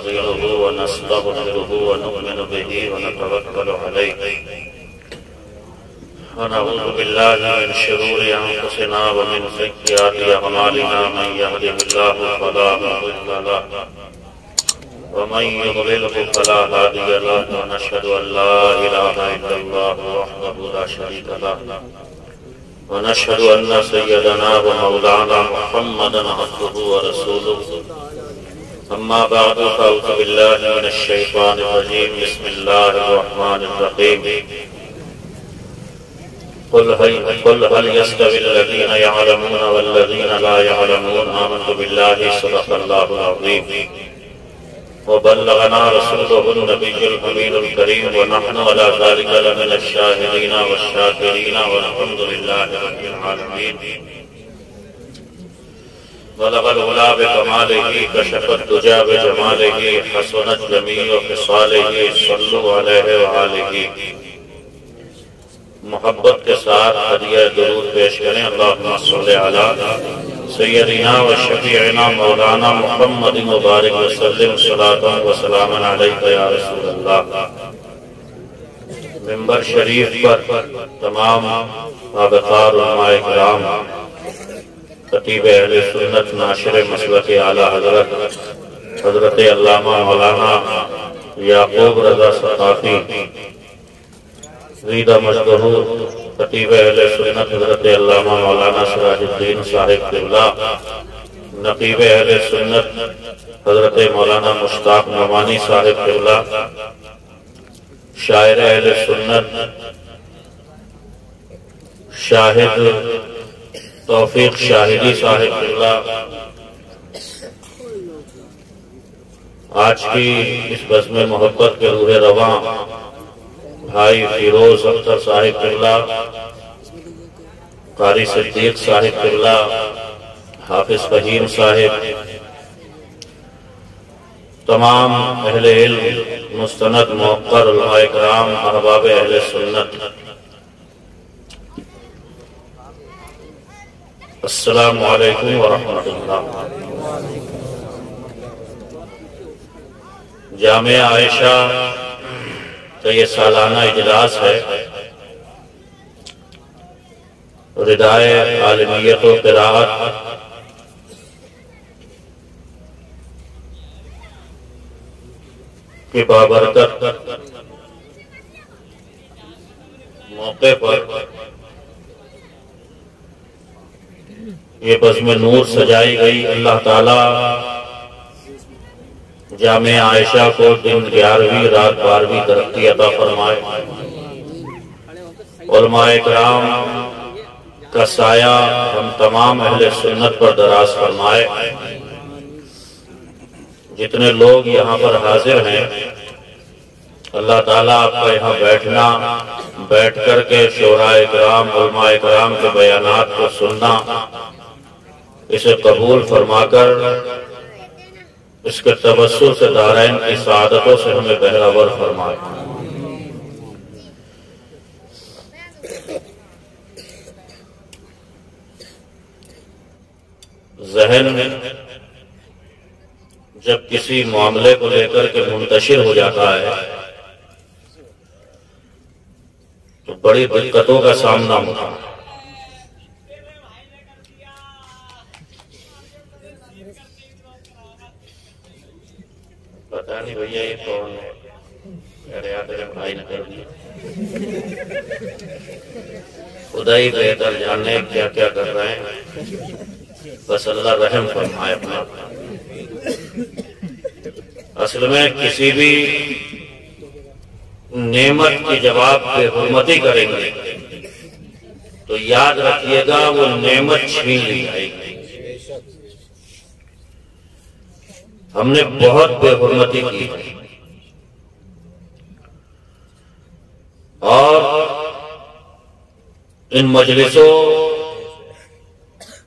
ونستعينه ونستغفره ونؤمن به ونتوكل عليه ونعوذ بالله من شرور أنفسنا ومن سيئات أعمالنا من يهده الله فلا مضل له ومن يضلله فلا هادي له ونشهد أن لا إله إلا الله وحده لا شريك له ونشهد أن سيدنا ومولانا محمدا عبده ورسوله أما بعد فأعوذ بالله من الشيطان الرجيم بسم الله الرحمن الرحيم قل هل يستوي الذين يعلمون والذين لا يعلمون آمنت بالله صدق الله العظيم وبلغنا رسوله النبي الأمين الكريم ونحن على ذلك لمن الشاهدين والشاكرين والحمد لله رب العالمين بلغ العلا بكماله كشف الدجى بجماله حسنت جميع خصاله صلوا عليه وآله محبت کے ساتھ ہدیہ درود پیش کریں اللہم صلی علی سیدنا و شفیعنا مولانا محمد مبارک وسلم صلاۃ و سلام علیک یا رسول اللہ۔ منبر شریف پر تمام آبکار علماء کرام، خطیب اہل سنت، ناشر مسلک اعلیٰ حضرت علامہ مولانا یعقوب رضا ثقافی زیدہ مجدہور، خطیب اہل سنت حضرت علامہ مولانا سراج الدین صاحب قبلہ، نقیب اہل سنت حضرت مولانا مشتاق نعمانی صاحب قبلہ، شاعر اہل سنت شاہد توفیق شاہدی صاحب قبلہ، آج کی اس بزم محبت کے روح رواں بھائی فیروز اختر صاحب قبلہ، قاری صدیق صاحب قبلہ، حافظ فہیم صاحب، تمام اہل علم، مستند موقر علماء کرام، احباب اہل سنت، السلام علیکم ورحمۃ اللہ۔ جامعہ عائشہ کا یہ سالانہ اجلاس ہے، ردائے عالمیت و قراءت کی بابرکت موقع پر یہ بزم نور سجائی گئی۔ اللہ تعالی جامعہ عائشہ کو دن 11ویں رات 12ویں ترقی عطا فرمائے، علماء کرام کا سایہ ہم تمام اہل سنت پر دراز فرمائے۔ جتنے لوگ یہاں پر حاضر ہیں، اللہ تعالیٰ آپ کا یہاں بیٹھنا، بیٹھ کر کے شعراء کرام، علماء کرام کے بیانات کو سننا، اسے قبول فرما کر اس کے تبسر سے دارین کی سعادتوں سے ہمیں بہرور فرمائے۔ ذہن جب کسی معاملے کو لے کر کے منتشر ہو جاتا ہے تو بڑی دقتوں کا سامنا ہوتا ہے۔ پتہ نہیں بھئیہ یہ کون ہے، میرے آتے جب بھائی نے کر دیا، خدا ہی بہتر جاننے کیا کیا کر رہے ہیں، بس اللہ رحم فرمائے اپنا۔ اصل میں کسی بھی نعمت کی جواب بے حرمتی کریں گے تو یاد رکھیے گا وہ نعمت چھین لی جائے گی۔ ہم نے بہت بے حرمتی کی اور ان مجلسوں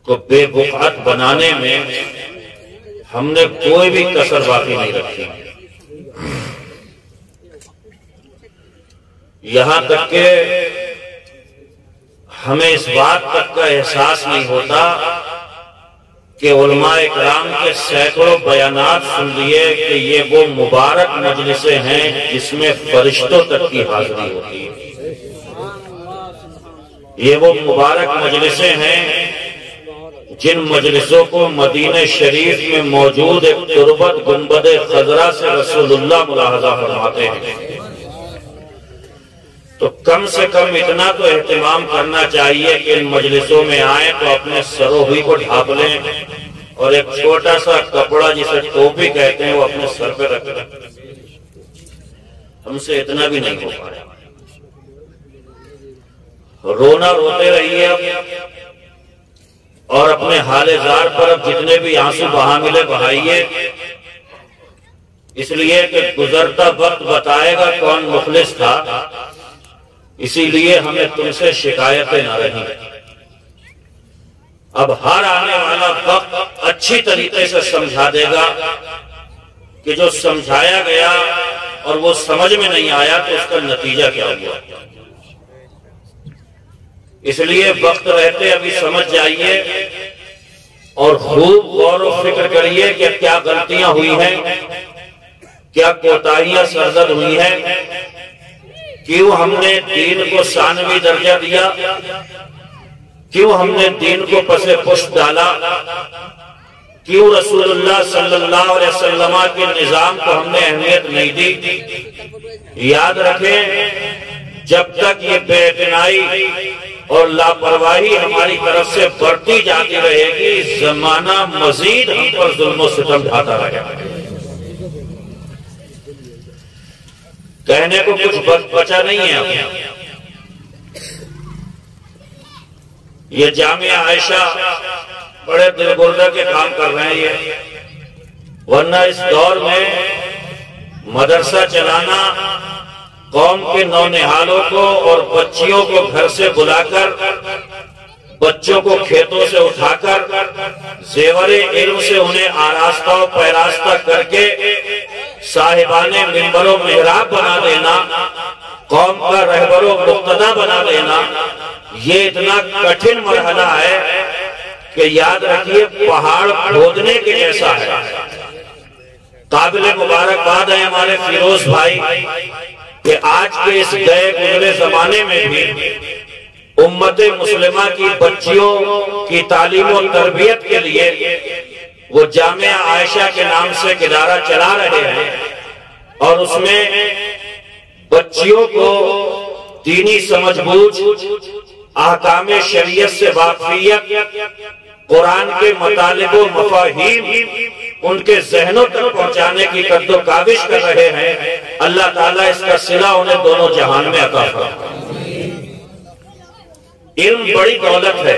کو بے بقعت بنانے میں ہم نے کوئی بھی کسر باقی نہیں رکھی، یہاں تک کہ ہمیں اس بات تک کا احساس نہیں ہوتا کہ علماء اکرام کے سینکڑوں بیانات سن لیے کہ یہ وہ مبارک مجلسیں ہیں جس میں فرشتوں تک کی حاضری ہوتی ہے۔ یہ وہ مبارک مجلسیں ہیں جن مجلسوں کو مدینہ شریف میں موجود ایک تربت گنبد خضرا سے رسول اللہ ملاحظہ فرماتے ہیں۔ تو کم سے کم اتنا تو اہتمام کرنا چاہیے کہ ان مجلسوں میں آئیں تو اپنے سروہی کو ڈھانپ لیں اور ایک چھوٹا سا کپڑا جسے ٹوپی کہتے ہیں وہ اپنے سر پہ رکھ لیں۔ ہم سے اتنا بھی نہیں ہو پایا۔ رونا روتے رہیے اب، اور اپنے حال زار پر اب جتنے بھی آنسو بہا ملے بہائیے، اس لیے کہ گزرتا وقت بتائے گا کون مخلص تھا، اسی لیے ہمیں تم سے شکایتیں نہ رہیں۔ اب ہر آنے والا وقت اچھی طریقے سے سمجھا دے گا کہ جو سمجھایا گیا اور وہ سمجھ میں نہیں آیا تو اس کا نتیجہ کیا ہوا۔ اس لیے وقت رہتے ابھی سمجھ جائیے اور خوب غور و فکر کریے کہ کیا غلطیاں ہوئی ہیں، کیا کوتاہیاں سرزد ہوئی ہیں، کیوں ہم نے دین کو ثانوی درجہ دیا، کیوں ہم نے دین کو پس پشت ڈالا، کیوں رسول اللہ صلی اللہ علیہ وسلم کے نظام کو ہم نے اہمیت نہیں دی۔ یاد رکھیں جب تک یہ بے اعتنائی اور لاپرواہی ہماری طرف سے بڑھتی جاتی رہے گی، زمانہ مزید ہم پر ظلم و ستم ڈھاتا رہے گا۔ کہنے کو کچھ بچا نہیں ہے اب۔ یہ جامعہ عائشہ بڑے دل گردہ کے کام کر رہے ہیں یہ، ورنہ اس دور میں مدرسہ چلانا، قوم کے نونہالوں کو اور بچیوں کو گھر سے بلا کر، بچوں کو کھیتوں سے اٹھا کر، زیور علم سے انہیں آراستہ و پیراستہ کر کے صاحبان منبر و محراب بنا دینا، قوم کا رہبر و مقتدی بنا دینا، یہ اتنا کٹھن مرحلہ ہے کہ یاد رکھیے پہاڑ کھودنے کے جیسا ہے۔ قابل مبارکباد ہے ہمارے فیروز بھائی کہ آج کے اس گئے گزرے زمانے میں بھی امت مسلمہ کی بچیوں کی تعلیم و تربیت کے لیے وہ جامعہ عائشہ کے نام سے ایک ادارہ چلا رہے ہیں، اور اس میں بچیوں کو دینی سمجھ بوجھ، احکام شریعت سے واقفیت، قرآن کے مطالب و مفاہیم ان کے ذہنوں تک پہنچانے کی قد و کاوش کر رہے ہیں۔ اللہ تعالیٰ اس کا صلہ انہیں دونوں جہان میں عطا فرمائے۔ علم بڑی دولت ہے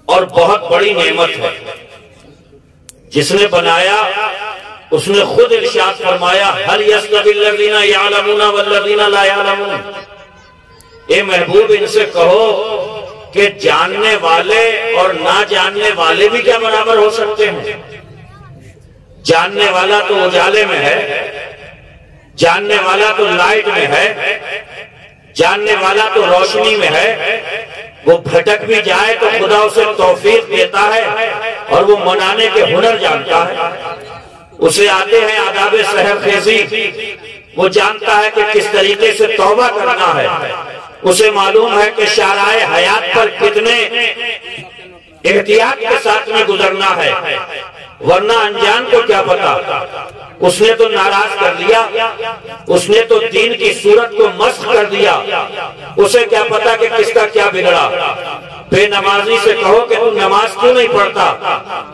اور بہت بڑی نعمت ہے۔ جس نے بنایا اس نے خود ارشاد فرمایا هل يستوي الذين يعلمون والذين لا يعلمون۔ اے محبوب ان سے کہو کہ جاننے والے اور نہ جاننے والے بھی کیا برابر ہو سکتے ہیں؟ جاننے والا تو اجالے میں ہے، جاننے والا تو لائٹ میں ہے، جاننے والا تو روشنی میں ہے، وہ بھٹک بھی جائے تو خدا اسے توفیق دیتا ہے اور وہ منانے کے ہنر جانتا ہے۔ اسے آتے ہیں آداب سحر خیزی، وہ جانتا ہے کہ کس طریقے سے توبہ کرنا ہے، اسے معلوم ہے کہ شارع حیات پر کتنے احتیاط کے ساتھ میں گزرنا ہے، ورنہ انجان کو کیا پتا، اس نے تو ناراض کر لیا، اس نے تو دین کی صورت کو مسخ کر دیا، اسے کیا پتا کہ کس کا کیا بگڑا۔ بے نمازی سے کہو کہ تم نماز کیوں نہیں پڑھتا،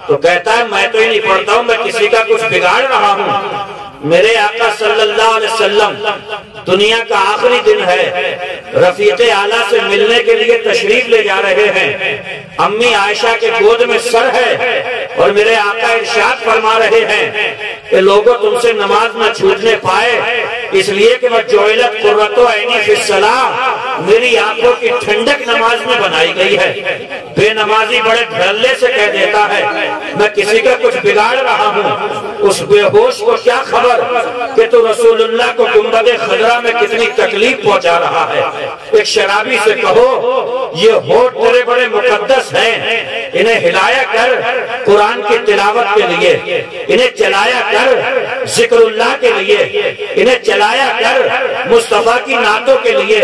تو کہتا ہے میں تو ہی نہیں پڑھتا ہوں، میں کسی کا کچھ بگاڑ رہا ہوں۔ میرے آقا صلی اللہ علیہ وسلم دنیا کا آخری دن ہے، رفیق اعلیٰ سے ملنے کے لیے تشریف لے جا رہے ہیں، امی عائشہ کے گود میں سر ہے اور میرے آقا ارشاد فرما رہے ہیں کہ لوگوں تم سے نماز نہ چھوٹنے پائے، اس لیے کہ وہ جعلت قرۃ عینی فی الصلاۃ، میری آنکھوں کی ٹھنڈک نماز میں بنائی گئی ہے۔ بے نمازی بڑے دھڑلے سے کہہ دیتا ہے میں کسی کا کچھ بگاڑ رہا ہوں، اس بے ہوش کو کیا خبر کہ تو رسول اللہ کو گنبد خضرا میں کتنی تکلیف پہنچا رہا ہے۔ ایک شرابی سے کہو یہ ہوٹ تیرے بڑے مقدس ہیں، انہیں ہلایا کر قرآن کی تلاوت کے لیے، انہیں چلایا کر ذکر اللہ کے لیے، انہیں چلایا کر مصطفیٰ کی نعتوں کے لیے،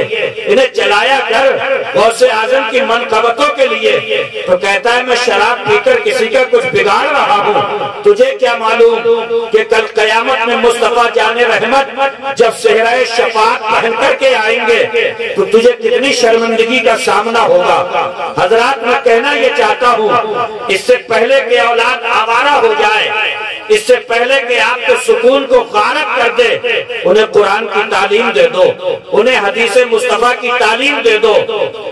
انہیں چلایا کر غوث اعظم کی منقبتوں کے لیے۔ تو کہتا ہے میں شراب پی کر کسی کا کچھ بگاڑ رہا ہوں، تجھے کیا معلوم کہ کل قیامت میں مصطفیٰ جان رحمت جب صحرائے شفاعت پہن کر کے آئیں گے تو تجھے کتنی شرمندگی کا سامنا ہوگا۔ حضرات میں کہنا یہ چاہتا ہوں، اس سے پہلے کہ اولاد آوارہ ہو جائے، اس سے پہلے کہ آپ کے سکون کو غارت کر دے، انہیں قرآن کی تعلیم دے دو، انہیں حدیث مصطفیٰ کی تعلیم دے دو،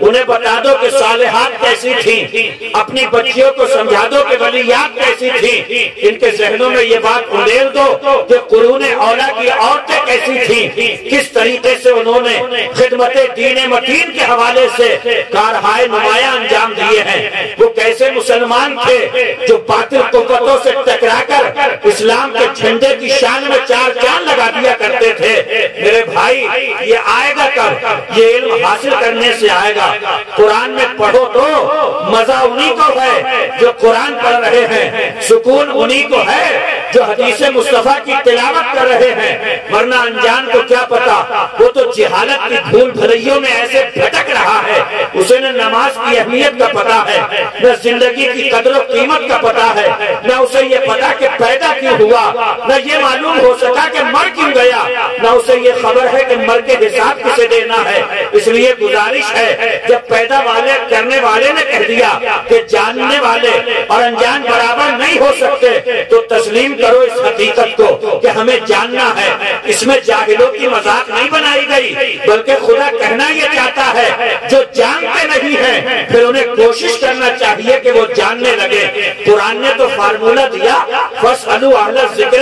انہیں بتا دو کہ صالحات کیسی تھیں، اپنی بچیوں کو سمجھا دو کہ ولیات کیسی تھیں، ان کے ذہنوں میں یہ بات اندھیر دو کہ قرون اولیٰ کی عورتیں کیسی تھیں، کس طریقے سے انہوں نے خدمت دین متین کے حوالے سے کارہائے نمایاں انجام دیے ہیں، وہ کیسے مسلمان تھے جو باطل قوتوں سے ٹکرا کر اسلام کے جھنڈے کی شان میں چار چاند لگا دیا کرتے تھے۔ میرے بھائی یہ آئے گا کب؟ یہ علم حاصل کرنے سے آئے گا۔ قرآن میں پڑھو تو مزہ انہی کو ہے جو قرآن پڑھ رہے ہیں، سکون انہی کو ہے جو حدیث مصطفیٰ کی تلاوت کر رہے ہیں، ورنہ انجان کو کیا پتا، وہ تو جہالت کی دھول بھریوں میں ایسے بھٹک رہا ہے، اسے نہ نماز کی اہمیت کا پتا ہے، نہ زندگی کی قدر و قیمت کا پتا ہے، نہ اسے یہ پتا کہ پیدا کیوں ہوا، نہ یہ معلوم ہو سکا کہ مر کیوں گیا، نہ اسے یہ خبر ہے کہ مر کے حساب کسے دینا ہے۔ اس لیے گزارش ہے، جب پیدا والے کرنے والے نے کہہ دیا کہ جاننے والے اور انجان برابر نہیں ہو سکتے تو تسلیم کرو اس حقیقت کو کہ ہمیں جاننا ہے۔ اس میں جاہلوں کی مذاق نہیں بنائی گئی، بلکہ خدا کہنا یہ چاہتا ہے جو جانتے نہیں ہیں پھر انہیں کوشش کرنا چاہیے کہ وہ جاننے لگے۔ قرآن نے تو فارمولہ دیا، فَاسْأَلُوا أَهْلَ الذِّكْرِ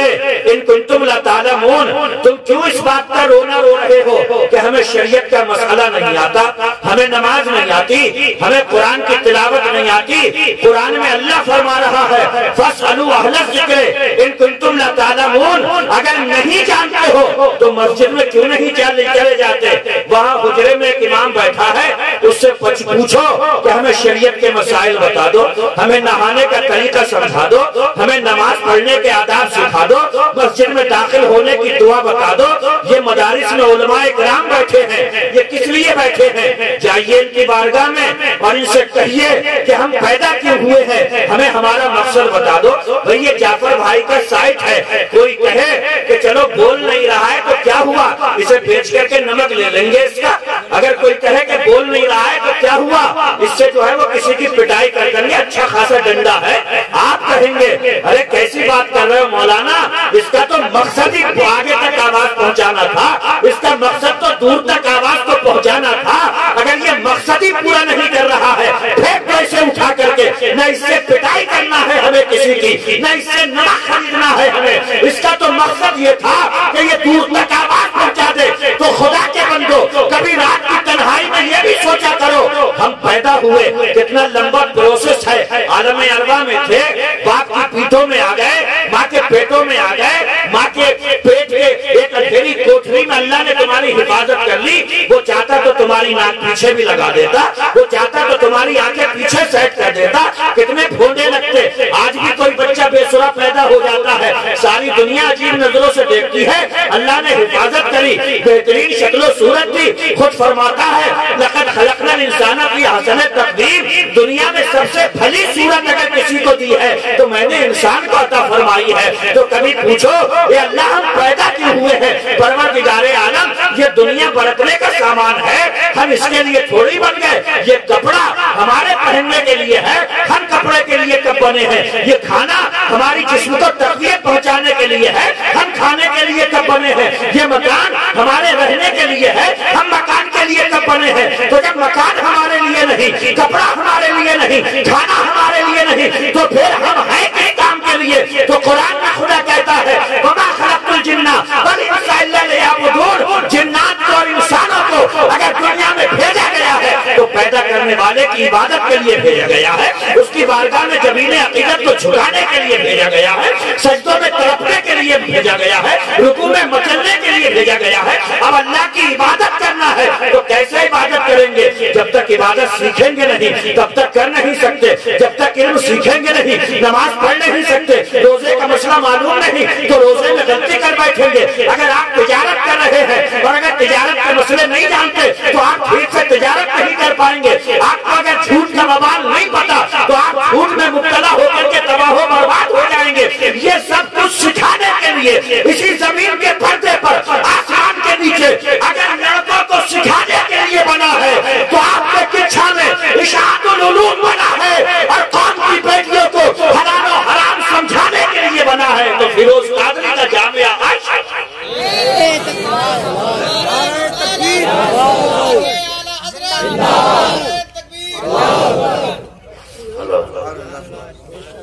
إِن كُنتُمْ لَا تَعْلَمُونَ۔ تم کیوں اس بات کا رونا رو رہے ہو کہ ہمیں شریعت کا مسئلہ نہیں آتا، ہمیں نماز نہیں آتی، ہمیں قرآن کی تلاوت نہیں آتی؟ قرآن میں اللہ فرما رہا ہے فَاسْأَلُوا أَهْلَ الذِّكْرِ إِن كُنتُمْ لَا تَعْلَمُونَ۔ اگر نہیں جانتے ہو تو مسجد میں کیوں نہیں چلے جاتے؟ وہاں حجرے میں ایک امام بیٹھا ہے، اس سے پوچھو کہ ہمیں شریعت کے مسائل بتا دو، ہمیں نہانے کا طریقہ سمجھا دو، ہمیں نماز پڑھنے کے آداب سکھا دو، مسجد میں داخل ہونے کی دعا بتا دو۔ یہ مدارس میں علماء کرام بیٹھے ہیں، یہ کس لیے بیٹھے ہیں؟ جائیے ان کی بارگاہ میں اور ان سے کہیے کہ ہم پیدا کیوں ہوئے ہیں، ہمیں ہمارا مقصد بتا دو۔ بھئی یہ جعفر بھائی کا سائٹ ہے، کوئی کہے کہ چلو بول نہیں رہا ہے تو کیا ہوا، اسے بیچ کر کے نمک لے لیں گے اس کا۔ اگر کوئی کہے کہ بول نہیں رہا ہے تو کیا ہوا، اس سے جو ہے وہ کسی کی پٹائی کر دیں گے، اچھا خاصا ڈنڈا ہے۔ آپ کہیں گے ارے کیسی بات کر رہے ہو مولانا، اس کا تو مقصد ہی آگے تک آواز پہنچانا تھا، اس کا مقصد تو دور تک آواز کو پہنچانا تھا۔ اگر یہ مقصد ہی پورا نہیں کر رہا ہے پھر پیسے اٹھا کر کے نہ اس سے پٹائی کرنا ہے ہمیں کسی کی، نہ اس سے نمک خریدنا ہے ہمیں، اس کا تو مقصد یہ تھا کہ یہ دور تک آواز پہنچا دے۔ تو خدا کے بندو کبھی رات کی تنہائی میں یہ بھی سوچا کرو ہم پیدا ہوئے کتنا لمبا پروسیس ہے۔ عالم ارواح میں تھے، باپ کی پیٹھوں میں آ گئے، ماں کے پیٹوں میں آ گئے، ماں کے پیٹ کے ایک اندھیری کوٹھری میں اللہ نے تمہاری حفاظت کر لی۔ وہ چاہتا تو تمہاری ناک پیچھے بھی لگا دیتا، وہ چاہتا تو تمہاری آنکھیں پیچھے سیٹ کر دیتا، کتنے پھونڈے لگتے۔ آج بھی کوئی بچہ بے سرا پیدا ہو جاتا ہے، ساری دنیا عجیب نظروں سے دیکھتی ہے، اللہ نے حفاظت کری، بہترین شکل و صورت دی۔ خود فرماتا ہے لقد خلقنا الانسان فی احسن تقویم، دنیا میں سب سے بھلی صورت اگر کسی کو دی ہے تو میں نے انسان کو عطا فرمائی ہے۔ تو کبھی پوچھو اے اللہ ہم پیدا کیوں ہوئے ہیں؟ پروردگار عالم یہ دنیا برتنے کا سامان ہے، ہم اس کے لیے تھوڑی بن گئے۔ یہ کپڑا ہمارے پہننے کے لیے ہے، ہم کپڑے کے لیے کب بنے ہیں؟ یہ کھانا ہماری جسم کو تقویت پہنچانے کے لیے ہے، ہم کھانے کے لیے کب بنے ہیں؟ یہ مکان ہمارے رہنے کے لیے ہے، ہم مکان کے لیے کب بنے ہیں؟ تو جب مکان ہمارے لیے نہیں، کپڑا ہمارے لیے نہیں، کھانا ہمارے لیے نہیں، تو پھر ہم ہیں کس کام کے لیے؟ تو قرآن میں خدا کہتا ہے وَمَا خَلَقْتُ الْجِنَّ وَالْإِنسَ إِلَّا لِيَعْبُدُونَ، جنات کو اور انسانوں کو اگر دنیا میں بھیجا گیا ہے تو پیدا کرنے والے کی عبادت کے لیے بھیجا گیا ہے، اس کی بارگاہ میں جبین عقیدت کو جھکانے کے لیے بھیجا گیا ہے، سجدوں میں تڑپنے کے لیے بھیجا گیا ہے، رکوع میں مچلنے کے لیے بھیجا گیا ہے۔ اب اللہ کی عبادت کرنا ہے تو کیسے عبادت کریں گے؟ جب تک عبادت سیکھیں گے نہیں تب تک کر نہیں سکتے، جب تک علم سیکھیں گے نہیں نماز پڑھ نہیں سکتے، روزے کا مسئلہ معلوم نہیں تو روزے میں غلطی کر بیٹھیں گے۔ اگر آپ تجارت کر رہے ہیں اور اگر تجارت کے مسئلے نہیں جانتے تو آپ ٹھیک سے تجارت نہیں کر پائیں گے۔ آپ کو اگر جھوٹ کا وبال نہیں پتا تو آپ جھوٹ میں مبتلا ہو کر کے تباہ و برباد ہو جائیں گے۔ یہ سب کچھ سکھانے کے لیے اسی زمین کے پردے پر آسمان کے نیچے اگر لڑکوں کو سکھانے کے لیے بنا ہے تو آپ کے پیچھا میں اشاعت العلوم بنا ہے اور قوم کی بیٹیوں کو حلال و حرام سمجھانے کے لیے بنا ہے۔ تو فیروز قادری کا جامعہ عائشہ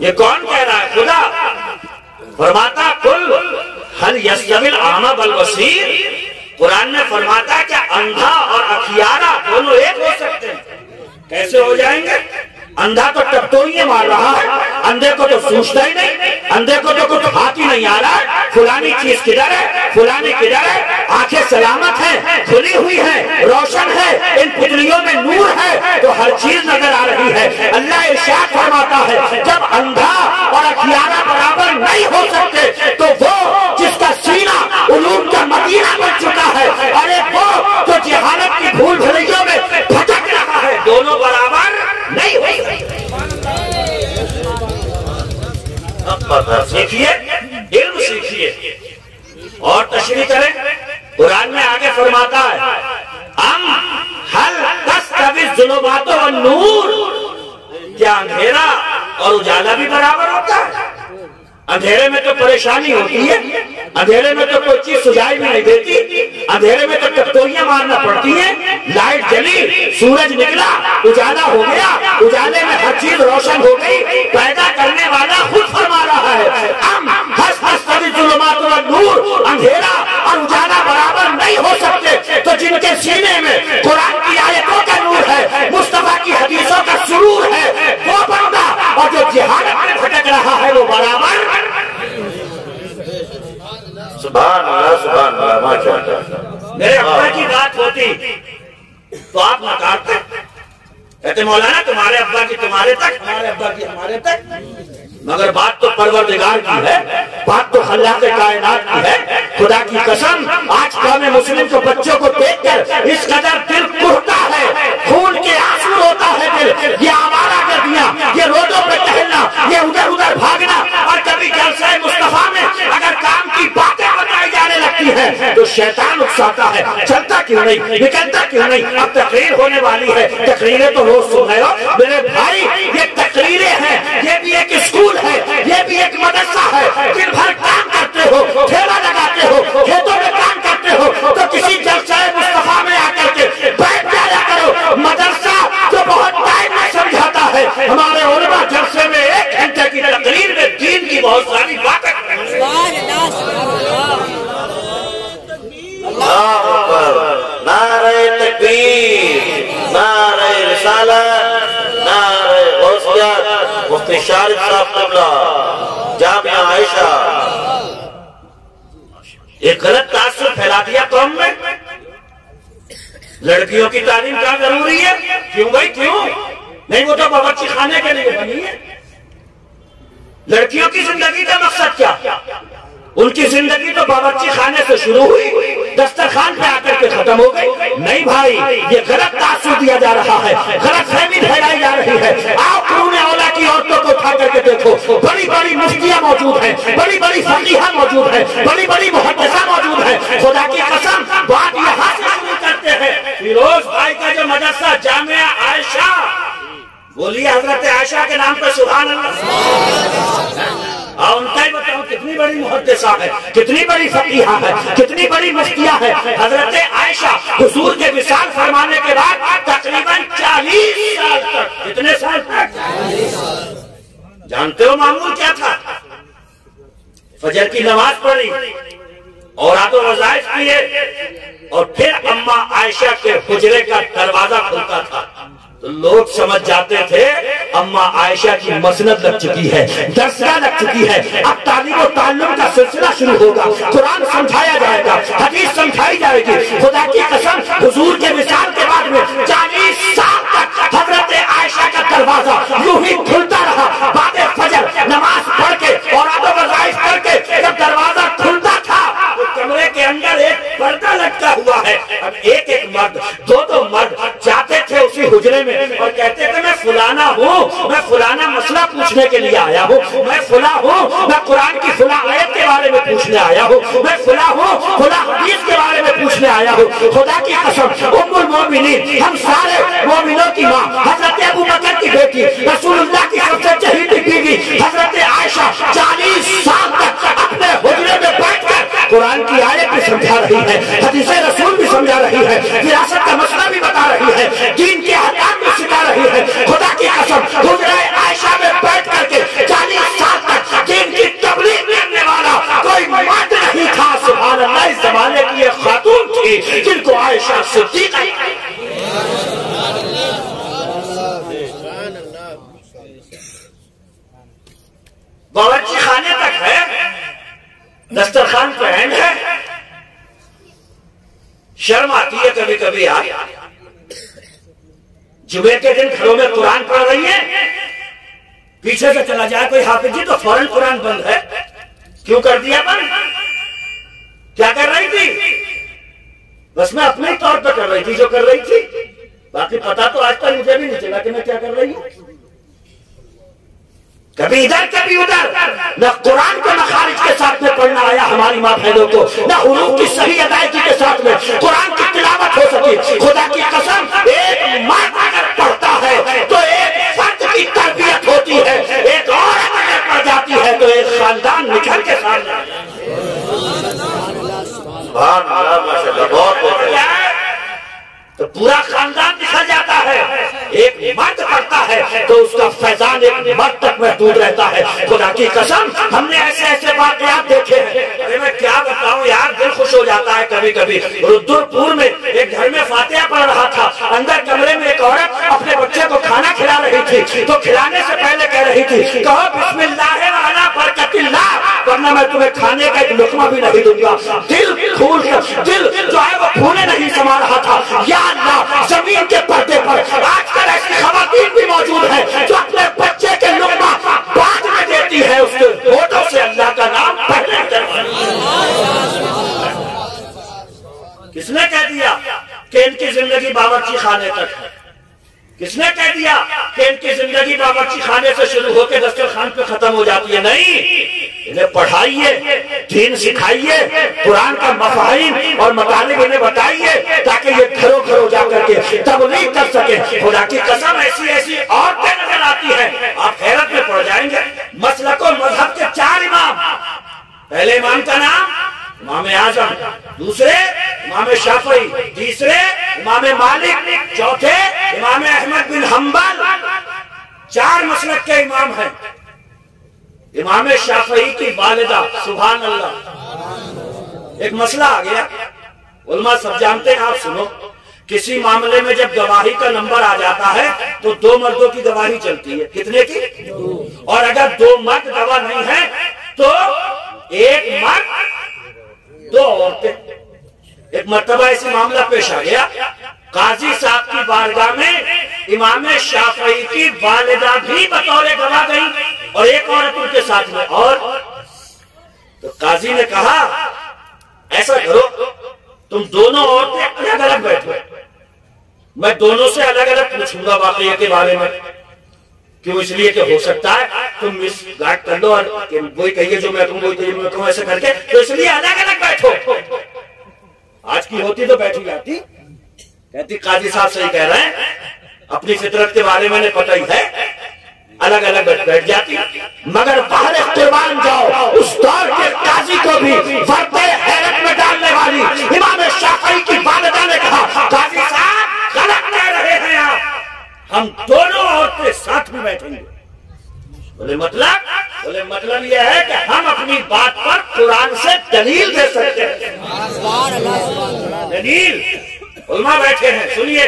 یہ کون کہہ رہا ہے؟ خدا فرماتا کل حل یستوی الاعمی والبصیر۔ قرآن میں فرماتا کہ اندھا اور اکھیارا دونوں ایک ہو سکتے ہیں۔ کیسے ہو جائیں گے؟ اندھا تو ٹپٹوئیاں مار رہا ہے، اندھے کو تو سوچتا ہی نہیں، اندھے کو تو کچھ ہاتھ ہی نہیں آ رہا ہے، فلانی چیز کدھر ہے، فلانی کدھر ہے، آنکھیں سلامت ہیں، کھلی ہوئی ہیں، روشن ہے، ان پتلیوں میں نور ہے تو ہر چیز نظر آ رہی ہے۔ اللہ ارشاد فرماتا ہے جب اندھا اور اکھیارا برابر نہیں ہو سکتے تو وہ جس کا سینہ علوم کا مدینہ بن چکا ہے اور ایک وہ جو جہالت کی بھول بھلیوں میں بھٹک رہا ہے، دونوں برابر نہیں ہوئی۔ سیکھیے، علم سیکھیے اور تشریح کریں۔ قرآن میں آگے فرماتا ہے ام حل تستوی الظلمات والنور، کیا اندھیرا اور اجالا بھی برابر ہوتا ہے؟ اندھیرے میں تو پریشانی ہوتی ہے، اندھیرے میں تو کوئی چیز سجائی بھی نہیں دیتی، اندھیرے میں تو ٹپٹوئیاں مارنا پڑتی ہیں، لائٹ جلی، سورج نکلا، اجالا ہو گیا، اجالے میں ہر چیز روشن ہو گئی۔ پیدا کرنے والا خود فرما رہا ہے ام تستوی الظلمات والنور، اندھیرا اور اجالا برابر نہیں ہو سکتے۔ تو جن کے سینے میں قرآن کی آیتوں کا نور ہے، مصطفیٰ کی حدیثوں کا سرور ہے، وہ بندہ اور جو جہالت میں بھٹک رہا ہے وہ برابر۔ سبحان اللہ سبحان اللہ ماشاءاللہ۔ میرے ابا کی بات ہوتی تو آپ نکارتے، کہتے مولانا تمہارے ابا کی تمہارے تک، ہمارے ابا کی ہمارے تک، مگر بات تو پروردگار کی ہے، بات تو خلاق کائنات کی ہے۔ خدا کی قسم آج قوم مسلم کو بچوں کو دیکھ کر اس قدر دل کہتا ہے، خون کے آنسو روتا ہے دل۔ یہ آوارہ گردیاں، یہ روڈوں پہ ٹہلنا، یہ ادھر ادھر بھاگنا، اور کبھی جلسہ مصطفیٰ میں اگر کام کی باتیں بتائی جانے لگتی ہیں تو شیطان اکساتا ہے، چلتا کیوں نہیں، نکلتا کیوں نہیں؟ اب تقریر ہونے والی ہے، تقریریں تو روز سن رہے ہو میرے بھائی، یہ تقریریں ہیں، یہ بھی ایک اسکول ہے، یہ بھی ایک مدرسہ ہے۔ دن بھر کام کرتے ہو، ٹھیلا لگاتے ہو، کھیتوں میں کام کرتے ہو تو کسی جلسہ مصطفیٰ میں آ کر کے بیٹھ جایا کرو۔ مدرسہ جو بہت ٹائم میں سمجھاتا ہے، ہمارے علماء جلسے میں 1 گھنٹے کی تقریر میں دین کی بہت ساری باتیں کرتے ہیں۔ اللہ اکبر، نعرہ تکبیر، نعرہ رسالت، نعرہ غوثیہ، مفتی شارف صاحب قبلہ، جامعہ عائشہ۔ ایک غلط تاثر پھیلا دیا قوم میں، لڑکیوں کی تعلیم کیا ضروری ہے؟ کیوں بھائی کیوں نہیں؟ وہ تو باورچی خانے کے لیے بنی ہے۔ لڑکیوں کی زندگی کا مقصد کیا؟ ان کی زندگی تو باورچی خانے سے شروع ہوئی، دسترخوان پہ آ کر کے ختم ہو گئی۔ نہیں بھائی، یہ غلط تاثر دیا جا رہا ہے، غلط فہمی پھیلائی جا رہی ہے۔ آپ قرون اولیٰ کی عورتوں کو اٹھا کر کے دیکھو، بڑی بڑی مفتیاں موجود ہیں، بڑی بڑی فقیہاں موجود ہیں، بڑی بڑی محدثہ موجود ہیں۔ خدا کی قسم بات یہاں سے شروع کرتے ہیں۔ فیروز بھائی کا جو مدرسہ جامعہ عائشہ، بولیے حضرت عائشہ کے نام پر سبحان اللہ۔ اور ان کا ہی بتاؤ کتنی بڑی محدثہ ہے، کتنی بڑی فقیہہ ہے، کتنی بڑی مفتیہ ہے۔ حضرت عائشہ حضور کے وصال فرمانے کے بعد تقریباً 40 سال تک، کتنے سال تک؟ جانتے ہو معمول کیا تھا؟ فجر کی نماز پڑھی اور آدھو وظائف کیے اور پھر اماں عائشہ کے حجرے کا دروازہ کھلتا تھا لوگ سمجھ جاتے تھے اما عائشہ کی مسند لگ چکی ہے، درسگاہ لگ چکی ہے، اب تعلیم و تعلم کا سلسلہ شروع ہوگا، قرآن سمجھایا جائے گا، حدیث سمجھائی جائے گی۔ خدا کی قسم حضور کے وصال کے بعد میں 40 سال تک حضرت عائشہ کا دروازہ یوں ہی کھلتا رہا۔ بعد فجر نماز پڑھ کے اور آدھا وظائف کر کے جب دروازہ کھلتا تھا تو کمرے کے اندر ایک پردہ لٹکا ہوا ہے، اب ایک ایک مرد دو مرد جاتے تھے اسی حجرے میں اور کہتے تھے میں فلانا ہوں، میں فلانا مسئلہ پوچھنے کے لیے آیا ہوں، میں فلاں ہوں، میں قرآن کی فلاں آیت کے بارے میں پوچھنے آیا ہوں، میں فلاں ہوں، فلاں حدیث کے بارے میں پوچھنے آیا ہوں۔ خدا کی قسم ام المومنین ہم سارے مومنوں کی ماں حضرت ابو بکر کی بیٹی رسول اللہ کی سب سے چہیتی بیوی حضرت عائشہ 40 سال تک اپنے حجرے میں بیٹھ کر قرآن کی آیت بھی سمجھا رہی ہے، حدیث رسول بھی سمجھا رہی ہے، وراثت کا مسئلہ بھی بتا رہی ہے، دین کے احکام بھی سکھا رہی ہے۔ خدا کی قسم حجرہ عائشہ میں بیٹھ کر کے 40 سال تک دین کی تبلیغ کرنے والا کوئی مرد نہیں تھا۔ سبحان اللہ، اس زمانے کی ایک خاتون تھی جن کو عائشہ صدیقہ باورچی خانے تک ہے، دسترخوان پہ اینڈ ہے۔ شرم آتی ہے کبھی کبھی یار، جمعے کے دن گھروں میں قرآن پڑھ رہی ہے، پیچھے سے چلا جائے کوئی حافظ جی تو فوراً قرآن بند ہے۔ کیوں کر دیا بند؟ کیا کر رہی تھی؟ بس میں اپنے طور پہ کر رہی تھی جو کر رہی تھی، باقی پتا تو آج تک مجھے بھی نہیں چلا کہ میں کیا کر رہی ہوں۔ کبھی ادھر کبھی ادھر، نہ قرآن کے مخارج کے ساتھ میں پڑھنا آیا ہماری ماں بہنوں کو، نہ حروف کی صحیح ادائیگی کے ساتھ میں قرآن کی تلاوت ہو سکی۔ خدا کی قسم ایک مرد اگر پڑھتا ہے تو ایک فرد کی تربیت ہوتی ہے، ایک عورت اگر پڑھ جاتی ہے تو ایک خاندان نکھر کے سامنے آ جاتا ہے، تو پورا خاندان نکل جاتا ہے۔ ایک مرد پڑھتا ہے تو اس کا فیضان ایک مرد تک محدود رہتا ہے۔ خدا کی قسم ہم نے ایسے ایسے واقعات دیکھے ہیں، ارے میں کیا بتاؤں یار، دل خوش ہو جاتا ہے کبھی کبھی۔ ردر پور میں ایک گھر میں فاتحہ پڑھ رہا تھا، اندر کمرے میں ایک عورت اپنے بچے کو کھانا کھلا رہی تھی، تو کھلانے سے پہلے کہہ رہی تھی کہو بسم اللہ وعلی برکت اللہ، ورنہ میں تمہیں کھانے کا ایک لقمہ بھی نہیں دوں گا۔ دل کھول کر، دل جو ہے وہ پھولے نہیں سما رہا تھا۔ یا اللہ، زمین کے پردے پر آج کل ایسی خواتین بھی موجود ہیں جو اپنے بچے کے لقمہ بعد میں دیتی ہے، اس کے ہونٹوں سے اللہ کا نام پہلے کس نے کہہ دیا کہ ان کی زندگی باورچی خانے تک ہے؟ کس نے کہہ دیا کہ ان کی زندگی باورچی خانے سے شروع ہو کے دسترخوان پہ ختم ہو جاتی ہے؟ نہیں، انہیں پڑھائیے، دین سکھائیے، قرآن کا مفاہیم اور مطالب انہیں بتائیے تاکہ یہ گھروں گھروں جا کر کے تبلیغ کر سکے۔ خدا کی قسم ایسی ایسی عورتیں نظر آتی ہیں، آپ حیرت میں پڑ جائیں گے۔ مسلک و مذہب کے 4 امام، پہلے امام کا نام امام اعظم، دوسرے امام شافعی، تیسرے امام مالک، چوتھے امام احمد بن حنبل، 4 مسلک کے امام ہیں۔ امام شافعی کی والدہ، سبحان اللہ، ایک مسئلہ آ گیا، علماء سب جانتے ہیں، آپ سنو، کسی معاملے میں جب گواہی کا نمبر آ جاتا ہے تو 2 مردوں کی گواہی چلتی ہے، کتنے کی؟ اور اگر 2 مرد گواہ نہیں ہیں تو 1 مرد 2 عورتیں۔ ایک مرتبہ ایسی معاملہ پیش آ گیا، قاضی صاحب کی بارگاہ میں امام شافعی کی والدہ بھی بطور گواہ گئی اور ایک عورت ان کے ساتھ میں، اور تو قاضی نے کہا ایسا کرو تم دونوں عورتیں الگ الگ بیٹھو، میں دونوں سے الگ الگ پوچھوں گا واقعے کے بارے میں، کیوں؟ اس لیے کہ ہو سکتا ہے تم مس گائڈ کر دو اور وہی کہیے جو میں کہوں، وہی کہیے میں کہوں، ایسے کر کے، تو اس لیے الگ الگ بیٹھو۔ آج کی ہوتی تو بیٹھی جاتی، کہتی قاضی صاحب صحیح کہہ رہے ہیں، اپنی فطرت کے بارے میں پتہ ہی ہے، الگ الگ بیٹھ جاتی۔ مگر باہر قربان جاؤ، اس دور کے قاضی کو بھی فرد حیرت میں ڈالنے والی امام شافعی کی والدہ نے کہا قاضی صاحب غلط کہہ رہے ہیں آپ، ہم دونوں عورتیں ساتھ میں بیٹھیں گے۔ بولے مطلب یہ ہے کہ ہم اپنی بات پر قرآن سے دلیل دے سکتے ہیں۔ دلیل، علماء بیٹھے ہیں، سنیے،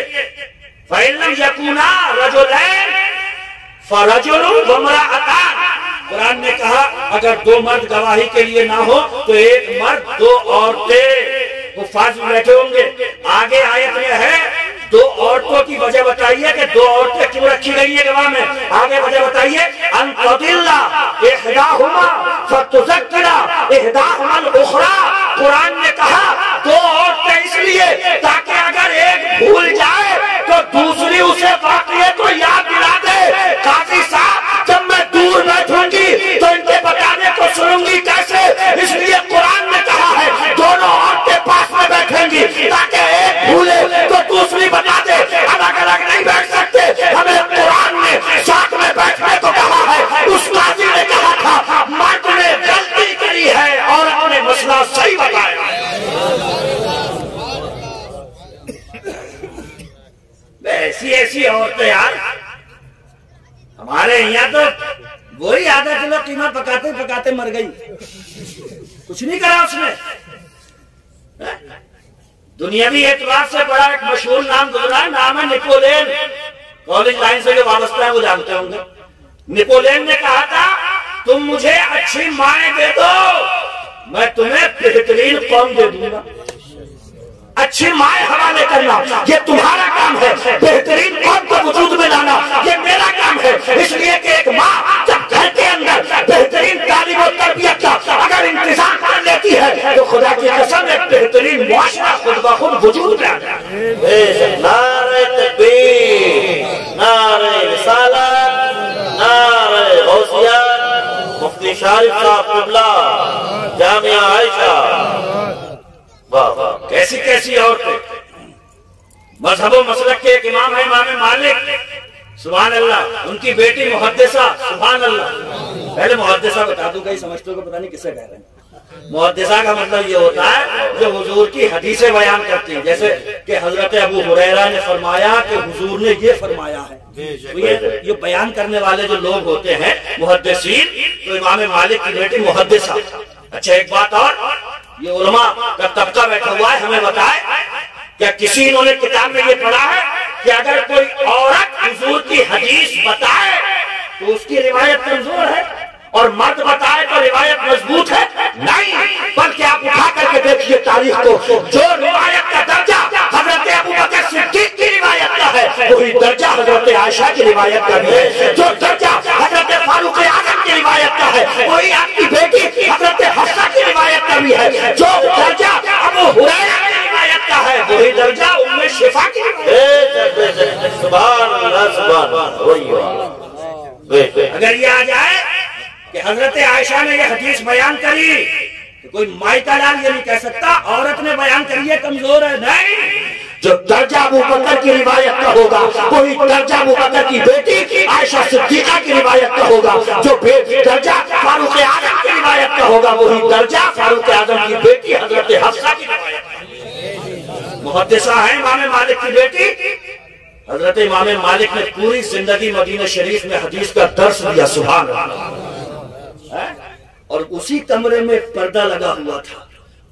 فَإِلَّمْ يَكُونَا رَجُلَيْنِ فَرَجُلٌ وَامْرَأَتَانِ، قرآن نے کہا اگر دو مرد گواہی کے لیے نہ ہو تو ایک مرد دو عورتیں، حفاظ بیٹھے ہوں گے۔ آگے آیت میں ہے دو عورتوں کی وجہ بتائیے کہ دو عورتیں کیوں رکھی گئی ہیں گواہ میں، آگے وجہ بتائیے ان تضل احداہما فتذکر احداہما الاخری، قرآن نے کہا دو عورتیں اس لیے تاکہ اگر ایک بھول جائے تو دوسری اسے واقعے کو یاد دلا دے۔ قاضی صاحب جب میں دور بیٹھوں گی تو ان کے بتانے کو سنوں گی کیسے، اس لیے قرآن نے کہا ہے دونوں عورتیں پاس میں بیٹھیں گی تاکہ ایک بھولے تو دوسری بتا دے۔ الگ الگ نہیں بیٹھ سکتے، ہمیں قرآن نے ساتھ میں بیٹھنے کو کہا ہے۔ اس قاضی نے کہا تھا مرد نے غلطی کری ہے اور اپنے مسئلہ صحیح بتایا۔ ایسی ایسی عورتیں یار ہمارے یہاں تو وہی آدھا کلو قیمہ پکاتے پکاتے مر گئی، کچھ نہیں کرا اس نے۔ دنیاوی اعتبار سے بڑا ایک مشہور نام گزرا ہے، نام ہے نیپولین، کالج لائن سے جو وابستہ ہے وہ جانتے ہوں گے۔ نیپولین نے کہا تھا تم مجھے اچھی مائیں دے دو میں تمہیں بہترین قوم دے دوں گا۔ اچھی مائیں حوالے کرنا یہ تمہارا کام ہے، بہترین قوم کو وجود میں لانا یہ میرا کام ہے۔ اس لیے کہ ایک ماں جب گھر کے اندر بہترین تعلیم و تربیت کا اگر انتظام کر لیتی ہے تو خدا کی قسم ایک بہترین معاشرہ خود بخود وجود میں آ جائے۔ نعرہ تکبیر، نعرہ رسالت، نعرہ غوثیہ، مفتی شارف صاحب قبلہ، جامعہ عائشہ، واہ واہ کیسی کیسی عورتیں۔ مذہب و مسلک کے ایک امام ہے امام مالک، سبحان اللہ، ان کی بیٹی محدثہ، سبحان اللہ۔ پہلے محدثہ بتا دوں، کہیں سمجھتے ہو کہ پتہ نہیں کسے کہہ رہے ہیں۔ محدثہ کا مطلب یہ ہوتا ہے جو حضور کی حدیثیں بیان کرتی ہیں، جیسے کہ حضرت ابو ہریرہ نے فرمایا کہ حضور نے یہ فرمایا ہے۔ یہ بیان کرنے والے جو لوگ ہوتے ہیں محدثین، تو امام مالک کی بیٹی محدثہ۔ اچھا ایک بات اور، یہ علماء کا طبقہ بیٹھا ہوا ہے، ہمیں بتائے کیا کسی انہوں نے کتاب میں یہ پڑھا ہے کہ اگر کوئی عورت حضور کی حدیث بتائے تو اس کی روایت کمزور ہے اور مرد بتائے تو روایت مضبوط ہے؟ نہیں، بلکہ آپ اٹھا کر کے دیکھیے تاریخ کو، جو روایت کا درجہ حضرت ابو بکر صدیق کی روایت کا ہے وہی درجہ حضرت عائشہ کی روایت کا بھی ہے، جو درجہ حضرت فاروق اعظم کی روایت کا ہے وہی آپ کی بیٹی حضرت حفصہ کی روایت کا بھی ہے، جو درجہ ابو ہریرہ کی روایت کا ہے وہی درجہ ام شفا کی روایت۔ سبحان اللہ سبحان اللہ۔ اگر یہ آ جائے کہ حضرت عائشہ نے یہ حدیث بیان کری تو کوئی مائی کا لال یہ نہیں کہہ سکتا عورت نے بیان کری ہے کمزور ہے، نہیں، جو درجہ ابو بکر کی روایت کا ہوگا وہی درجہ ابو بکر کی بیٹی عائشہ صدیقہ کی روایت کا ہوگا، جو درجہ فاروق اعظم کی روایت کا ہوگا وہی درجہ فاروق اعظم کی بیٹی حضرت حفصہ کی روایت کا۔ محدثہ ہے امام مالک کی بیٹی، حضرت امام مالک نے پوری زندگی مدینہ شریف میں حدیث کا درس دیا، سبحان اللہ، اور اسی کمرے میں پردہ لگا ہوا تھا،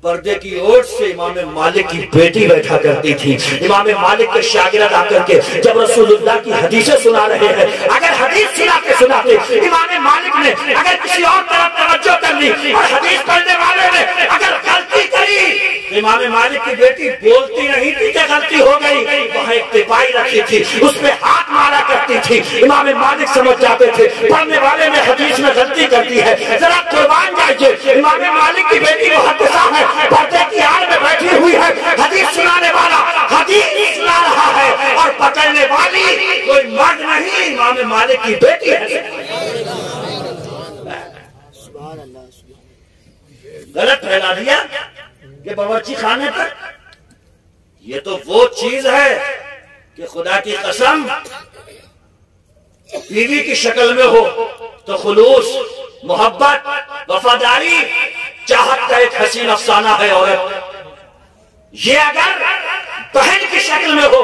پردے کی اوٹ سے امام مالک کی بیٹی بیٹھا کرتی تھی۔ امام مالک کے شاگرد آ کر کے جب رسول اللہ کی حدیثیں سنا رہے ہیں، اگر حدیث سناتے امام مالک نے اگر کسی اور طرف توجہ کر لی اور حدیث پڑھنے والے نے اگر غلطی کری، امام مالک کی بیٹی بولتی نہیں تھی کہ غلطی ہو گئی، وہاں ایک تپائی رکھی تھی، اس پہ ہاتھ مارا کرتی تھی۔ امام مالک سمجھ جاتے تھے پڑھنے والے نے حدیث میں غلطی کرتی ہے، ذرا قربان جائیے، امام مالک کی بیٹی محدثہ ہے، پردے کی آڑ میں بیٹھی ہوئی ہے، حدیث سنانے والا حدیث سنا رہا ہے اور پکڑنے والی کوئی مرد نہیں، امام مالک کی بیٹی ہے۔ غلط پھیلا دیا کہ باورچی خانے پر یہ تو وہ چیز ہے کہ خدا کی قسم بیوی کی شکل میں ہو تو خلوص، محبت، وفاداری، چاہت کا ایک حسین افسانہ ہے عورت۔ یہ اگر بہن کی شکل میں ہو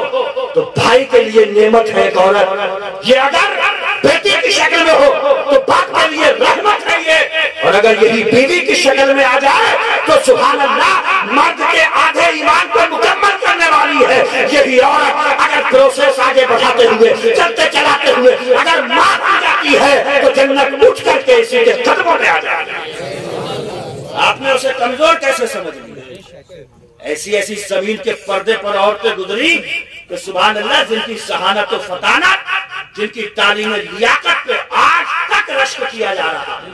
تو بھائی کے لیے نعمت ہے ایک عورت، یہ اگر بیٹی کی شکل میں ہو تو باپ کے لیے رحمت ہے یہ، اور اگر یہی بیوی کی شکل میں آ جائے تو سبحان اللہ مرد کے آدھے ایمان کو مکمل کرنے والی ہے۔ یہی عورت اگر پروسیس آگے بڑھاتے ہوئے چلتے چلاتے ہوئے اگر ماں آ جاتی ہے تو جنت اٹھ کر کے اسی کے قدموں میں آ جائے گا۔ آپ نے اسے کمزور کیسے سمجھ لیا؟ ایسی ایسی زمین کے پردے پر عورتیں گزری کہ سبحان اللہ، جن کی ذہانت و فطانت، جن کی تعلیم لیاقت پہ آج تک رشک کیا جا رہا ہے،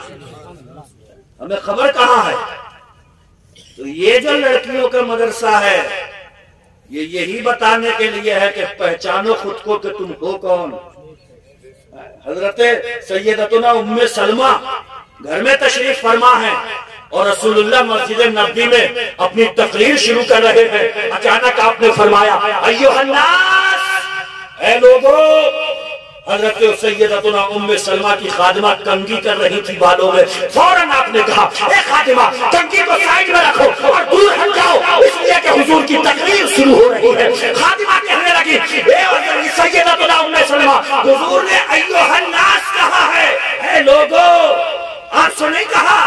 ہمیں خبر کہاں ہے؟ تو یہ جو لڑکیوں کا مدرسہ ہے، یہ یہی بتانے کے لیے ہے کہ پہچانو خود کو کہ تم ہو کون۔ حضرت سیدتنا ام سلمہ گھر میں تشریف فرما ہے اور رسول اللہ مسجد نبوی میں اپنی تقریر شروع کر رہے ہیں، اچانک آپ نے فرمایا ایھا الناس، اے لوگو۔ حضرت سیدتنا ام سلمہ کی خادمہ کنگھی کر رہی تھی بالوں میں، فوراً آپ نے کہا اے خادمہ کنگھی کو سائڈ میں رکھو اور دور ہٹ جاؤ، اس لیے کہ حضور کی تقریر شروع ہو رہی ہے۔ خادمہ کہنے لگی اے سیدتنا ام سلمہ، حضور نے ایھا الناس کہا ہے، اے لوگو، آپ سے نہیں کہا۔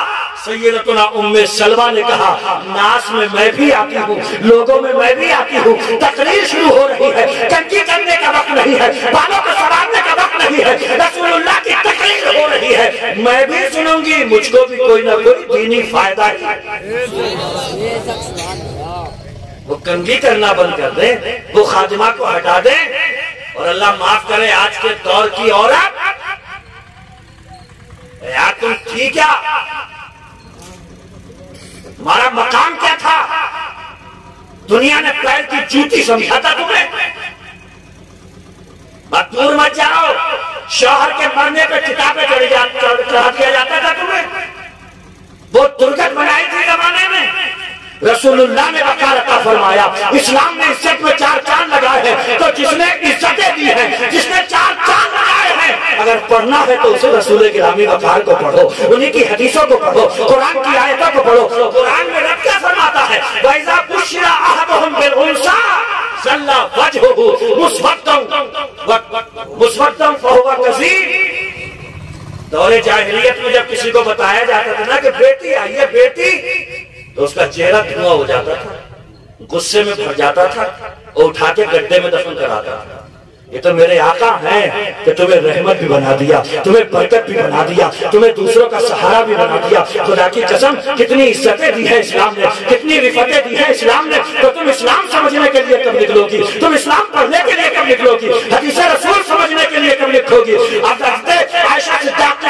سیدتنا ام سلمہ نے کہا ناس میں بھی آتی ہوں، لوگوں میں بھی آتی ہوں، تقریر شروع ہو رہی ہے، کنگھی کرنے کا وقت نہیں ہے، بالوں کو سنوارنے کا وقت نہیں ہے، رسول اللہ کی تقریر ہو رہی ہے، میں بھی سنوں گی، مجھ کو بھی کوئی نہ کوئی دینی فائدہ ہے۔ وہ کنگھی کرنا بند کر دیں، وہ خادمہ کو ہٹا دیں، اور اللہ معاف کرے آج کے دور کی عورت، یار تم تھی کیا؟ ہمارا مقام کیا تھا؟ دنیا نے پیر کی جوتی سمجھا تھا تمہیں؟ دور مت جاؤ، شوہر کے مرنے پہ کتابیں چڑھا دیا جاتا تھا تمہیں؟ وہ درگت بنائی تھی زمانے میں؟ رسول اللہ نے وقار عطا فرمایا، اسلام نے عزت میں 4 چاند لگائے ہیں، تو جس نے عزتیں دی ہیں، جس نے 4 چاند لگائے ہیں، اگر پڑھنا ہے تو اسے رسول گرامی وقار کو پڑھو، انہی کی حدیثوں کو پڑھو، قرآن کی آیتوں کو پڑھو۔ قرآن میں رب کیا فرماتا ہے؟ وَإِذَا بُشِّرَ أَحَدُهُم بِالْأُنثىٰ ظَلَّ وَجْهُهُ مُسْوَدًّا فَهُوَ كَظِيمٌ۔ دور جاہلیت میں جب کسی کو بتایا جاتا تھا نا کہ بیٹی آئی ہے، بیٹی، تو اس کا چہرہ دھواں ہو جاتا تھا، غصے میں بھر جاتا تھا اور اٹھا کے گڈھے میں دفن کراتا تھا۔ یہ تو میرے آقا ہیں کہ تمہیں رحمت بھی بنا دیا، تمہیں برکت بھی بنا دیا، تمہیں دوسروں کا سہارا بھی بنا دیا۔ خدا کی قسم کتنی عزتیں دی ہیں اسلام نے، کتنی رفعتیں دی ہیں اسلام نے، تو تم اسلام سمجھنے کے لیے کب نکلو گی؟ تم اسلام پڑھنے کے لیے کب نکلو گی؟ حدیث رسول سمجھنے کے لیے کب نکلو گی؟ اب حضرت عائشہ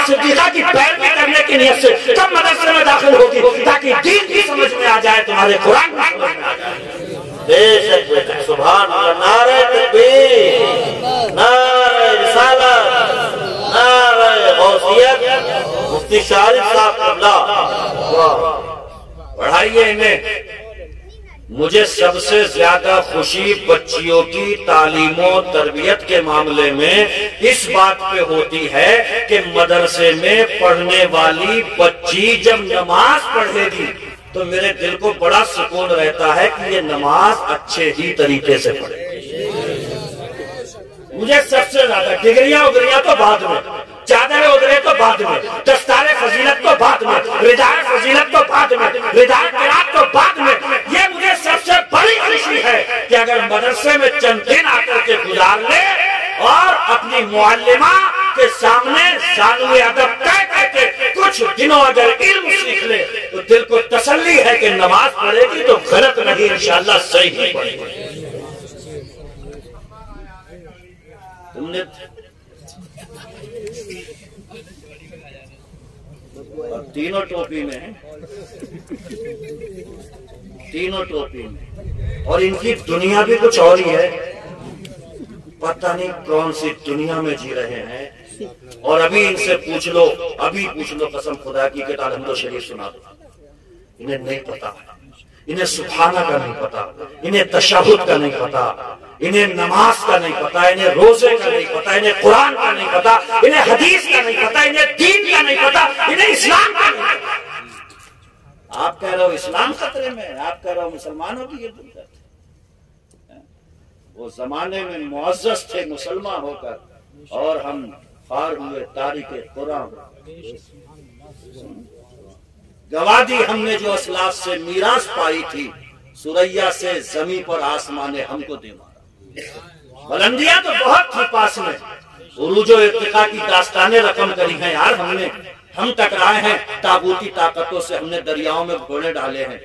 صدیقہ کی پیروی کرنے کی نیت سے کب مدرسے میں داخل ہوگی تاکہ دین کی سمجھ میں آ جائے، تمہارے قرآن کی سمجھ میں آ جائے۔ بے شک بے شک، سبحان اللہ، نعرہ تکبیر، نعرہ رسالت، نعرہ غوثیت، مفتی شارف صاحب قبلہ، پڑھائیے انہیں۔ مجھے سب سے زیادہ خوشی بچیوں کی تعلیم و تربیت کے معاملے میں اس بات پہ ہوتی ہے کہ مدرسے میں پڑھنے والی بچی جب نماز پڑھے گی تو میرے دل کو بڑا سکون رہتا ہے کہ یہ نماز اچھے ہی طریقے سے پڑھے۔ مجھے سب سے زیادہ ڈگریاں ادریاں تو بعد میں، چادریں ادرے تو بعد میں، دستار فضیلت تو بعد میں، ردائے فضیلت تو بعد میں، ردائے قرات تو بعد میں، یہ مجھے سب سے بڑی خوشی ہے کہ اگر مدرسے میں چند دن آ کر کے گزار لے اور اپنی معلمہ کے سامنے ثانوی ادب طے کر کے کچھ دنوں اگر علم سیکھ لے تو دل کو تسلی ہے کہ نماز پڑھے گی تو غلط نہیں، انشاءاللہ صحیح ہی پڑھے گی۔ تم نے تینوں ٹوپی میں، تینوں ٹوپی میں، اور ان کی دنیا بھی کچھ اور ہی ہے، پتہ نہیں کون سی دنیا میں جی رہے ہیں۔ اور ابھی ان سے پوچھ لو، ابھی پوچھ لو قسم خدا کی کہ الحمد شریف سنا دو، انہیں نہیں پتا، انہیں سبحانہ کا نہیں پتا، انہیں تشہد کا نہیں پتا، انہیں نماز کا نہیں پتا، انہیں روزے کا نہیں پتا، انہیں قرآن کا نہیں پتا، انہیں حدیث کا نہیں پتا، انہیں دین کا نہیں پتا، انہیں اسلام کا نہیں پتا۔ آپ کہہ رہے ہو اسلام خطرے میں ہے، آپ کہہ رہے ہو مسلمانوں کی یہ دلت ہے۔ وہ زمانے میں معزز تھے مسلمان ہو کر اور ہم خوار ہوئے تاریخ قرآن۔ گوادی ہم نے جو اسلاف سے میراث پائی تھی، سوریا سے زمین پر آسمان نے ہم کو دے مارا۔ بلندیاں تو بہت تھی پاس میں، عروج و ارتقاء کی داستانیں رقم کری ہیں یار ہم ٹکرائے ہیں تابوتی طاقتوں سے، ہم نے دریاؤں میں گھوڑے ڈالے ہیں،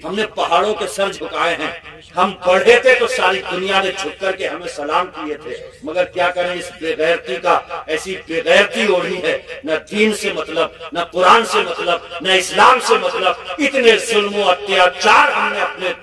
ہم نے پہاڑوں کے سر جھکائے ہیں، ہم پڑھے تھے تو ساری دنیا نے جھک کر کے ہمیں سلام کیے تھے، مگر کیا کریں اس بے غیرتی کا ایسی بے غیرتی اوڑھی ہے، نہ دین سے مطلب، نہ قرآن سے مطلب، نہ اسلام سے مطلب، اتنے ظلم و اتیاچار ہم نے اپنے